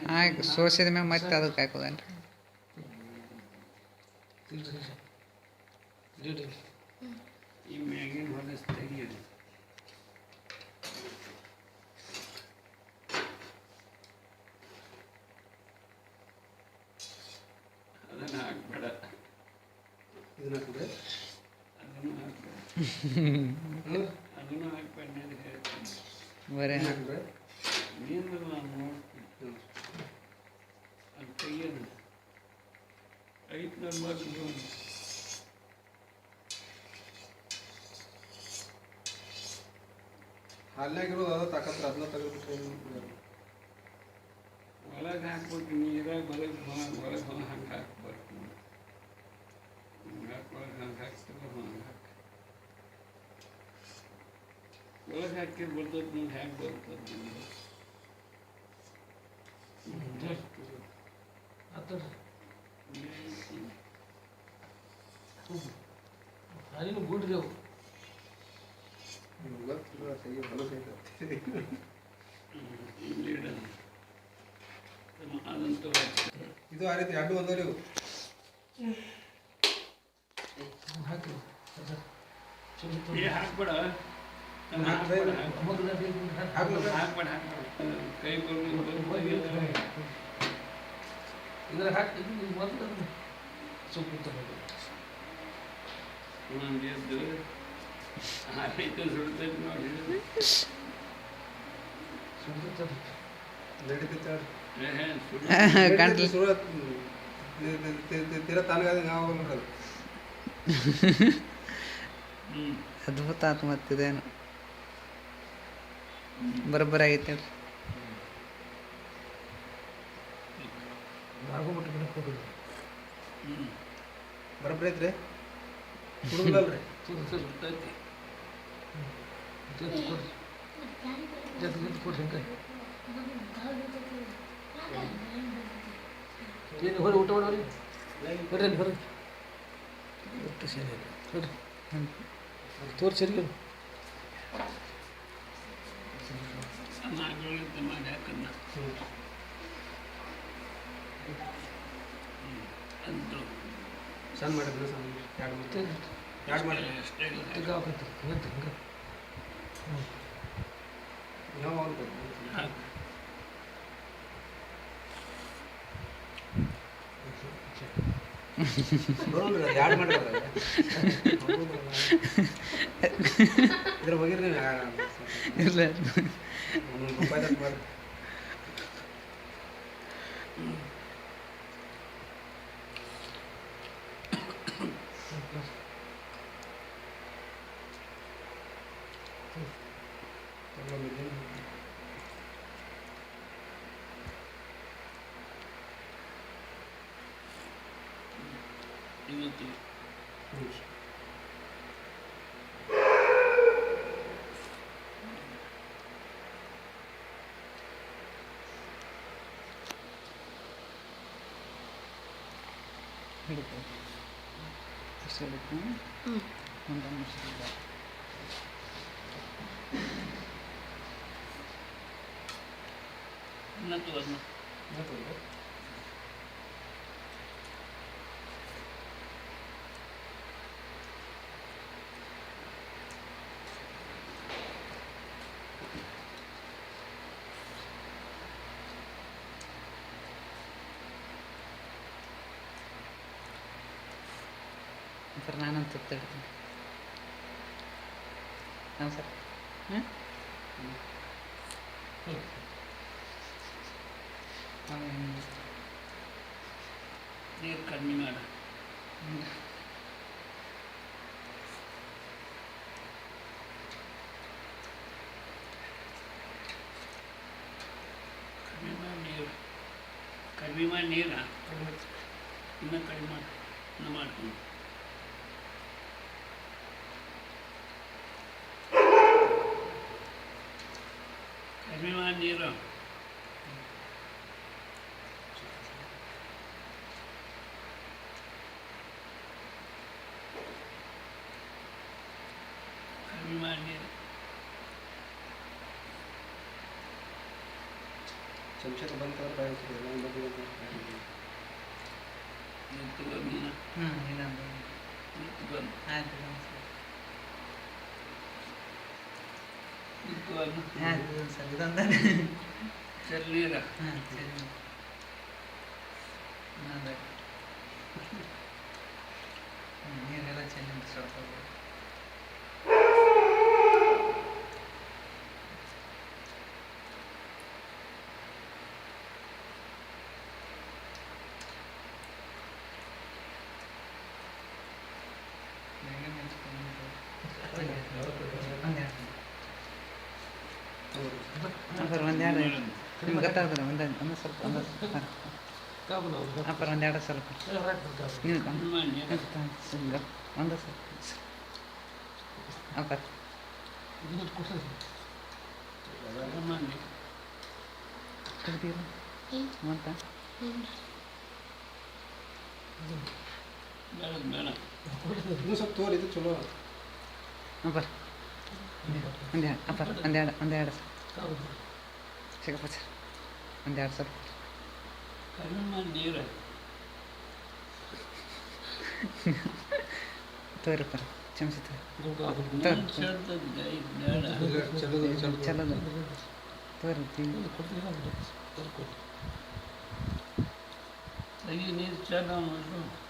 ಹಾಕಿ ಸೋಸಿದ ಮ್ಯಾಗ ಮತ್ತೆ ಅದಕ್ಕೆ ಹಾಕೋದನ್ರಿ. ಈ ಮ್ಯಾಗಿನ ಹೊಲಸ್ ತೆಗಿಯೋದು ಅದನ್ನು ಹಾಕ್ಬೇಡ, ಇದನ್ನು ಹಾಕ್ಬೇಡ, ಅದನ್ನು ಹಾಕ್ಬೇಡ, ಅದನ್ನು ಹಾಕ್ಬೇಡ ಅಂತ ಹೇಳ್ತೀನಿ. ಬರೇ ಹಾಕ್ಬೇಡ, ನೀನು ನಾನು ನೋಡ್ತೀನಿ ಅದು ತೆಗಿಯೋದು ಐದು ನಂಬರ್ ಹಾಲ್ನಾಗಿರೋದು ಅದು ತಾಕತ್ರ ಅದನ್ನ ತೆಗೆದ್ಬಿಟ್ರೆ ಒಳಗೆ ಹಾಕ್ಬೇಕು, ನೀರಾಗ ಹೊರಗೆ ಹಂಗೆ ಹಾಕ್ಬೇಕು. ಒಳಗೆ ಹಂಗೆ ಹಾಕ್ತಿಲ್ಲ, ಹಂಗೆ ಹಾಕಿ ಒಳಗೆ ಹಾಕಿ ಬರ್ತದೆ ನೋಡಿ, ಹ್ಯಾಂಗೆ ಬರ್ತದೆ ಅಲ್ಲಿನ ಗುಡ್ರಿದೆವು ಅದಂತೂ ಇದು ಆ ರೀತಿ ಅಡ್ಡು ಒಂದವ್ರಿ ಹಾಕಿ ಹಾಕ್ಬೇಡ, ಹಾಕ್ಬೇಡ, ಕೈ ಇದ್ರಾಗ ಹಾಕಿ ಮೊದಲು ಸೊಪ್ಪು ಒಂದು ಎದ್ದು ಆಯ್ತು ಸುಡ್ತೈತೆ ನೋಡಿ, ಗಂಟ್ಲು ತೀರ ತಾನಾಗ ನಾವು ಮಾಡೋದು ಅದ್ಭುತ ಆತು. ಮತ್ತಿದೇನು ಬರೋಬ್ಬರ ಆಗೈತೆ ಹೇಳ್ರಿ. ಬರೋಬ್ಬರಿ ಐತ್ರಿ, ಹುಡುಗಲ್ರಿ ಸುಡ್ತೈತಿ ಕೊಡ್ರಿ ಏನು ಹೊರ ಊಟ ಮಾಡೋರಿ ಬರ್ರಿ ಬರ್ರಿ ಒಟ್ಟು ಸೇರಿ ಬರ್ರಿ ತೋರಿಸಿರಿ ಮಾಡಿ ಹಾಕನ್ನ ಅಂತೂ ಸಣ್ಣ ಮಾಡಿದ್ರೆ ಸಣ್ಣ ಎರಡು ಮಾಡಿ ಅಷ್ಟೇ ಹಿಂಗೆ ಹಾಕೈತಿ ಹಿಂಗೆ ಹಿಂಗೆ ಯಾವ ಹಾಕು. ಎರಡು ಮಾಡಿ ಇದ್ರ ಬಗ್ಗೆ ಇಲ್ಲ ₹1 ಮಾಡಿ ಐತಿ ಹ್ಞೂ ಹಿಡಿತು ಅಷ್ಟು ಹಿಡಿತು ಒಂದು ನಿಮಿಷ ಇನ್ನೂ ಅದನ್ನ ಸರ್ ನಾನಂತ ತುತ್ತಿಡ್ತೀನಿ ಹಾಂ ಸರ್ ಹಾಂ ನೀರು ಕಡಿಮೆ ಮಾಡ ಕಡಿಮೆ ಮಾಡಿ ನೀರು ಇನ್ನೂ ಕಡಿಮೆ ಮಾಡಿ ಇನ್ನೂ ಮಾಡ್ತೀನಿ ಕಡಿಮೆ ಮಾಡಿ ನೀರು ಕಡಿಮೆ ಮಾಡಿ ನೀರು ಚಮಚದ ಬಂತ ನೀರು ತಗೋ ನೀನು ಇನ್ನೊಂದು ನೀರು ತಗೋ ಆಯ್ತು ಸರ್ ನೀರು ತಗೋ ಆಯ್ತು ಸರ್ ಇದೊಂದು ಸರಿ ನೀರು ಹಾಂ ಸರಿ ಅದೇ ನೀರೆಲ್ಲ ಚೆಲ್ಲಿ ಸ್ವಲ್ಪ ಸರ್ ಒಂದೆರಡು ನಿಮ್ಗೆ ಗೊತ್ತಾಗ್ತದೆ ಒಂದು ಸ್ವಲ್ಪ ಒಂದು ಅಪ್ಪರ ಒಂದೆರಡು ಸ್ವಲ್ಪ ನೀವು ಕಡಿಮೆ ಮಾಡಿ ನೀರು ಒಂದು ಸ್ವಲ್ಪ ಅಪ್ಪರ ಕಡಿಮೆ ಮಾಡಿ ನೀರು ತೆಗ್ದೀರ ಅಂತ ಬೇಡ ಬೇಡ ಇನ್ನೂ ಸ್ವಲ್ಪ ತೋರಿ ಇದು ಚಲೋ ಅಪ್ಪರ ಒಂದೆರಡು ಅಪ್ಪರ ಒಂದೆರಡು ಸಿಗಪ್ಪ ಸರ್ ಒಂದೆರಡು ಸ್ವಲ್ಪ ಕಡಿಮೆ ಮಾಡಿ ನೀರು ತೋರಿಪ್ಪ ಚಮಚ ನಾನು ಸೇರ್ತದೆ ಬೇಡ ಚಲೋದು ತೋರಿ ತೆಗಿ ನೀರು ಚೆಲ್ಲ ಮಾಡು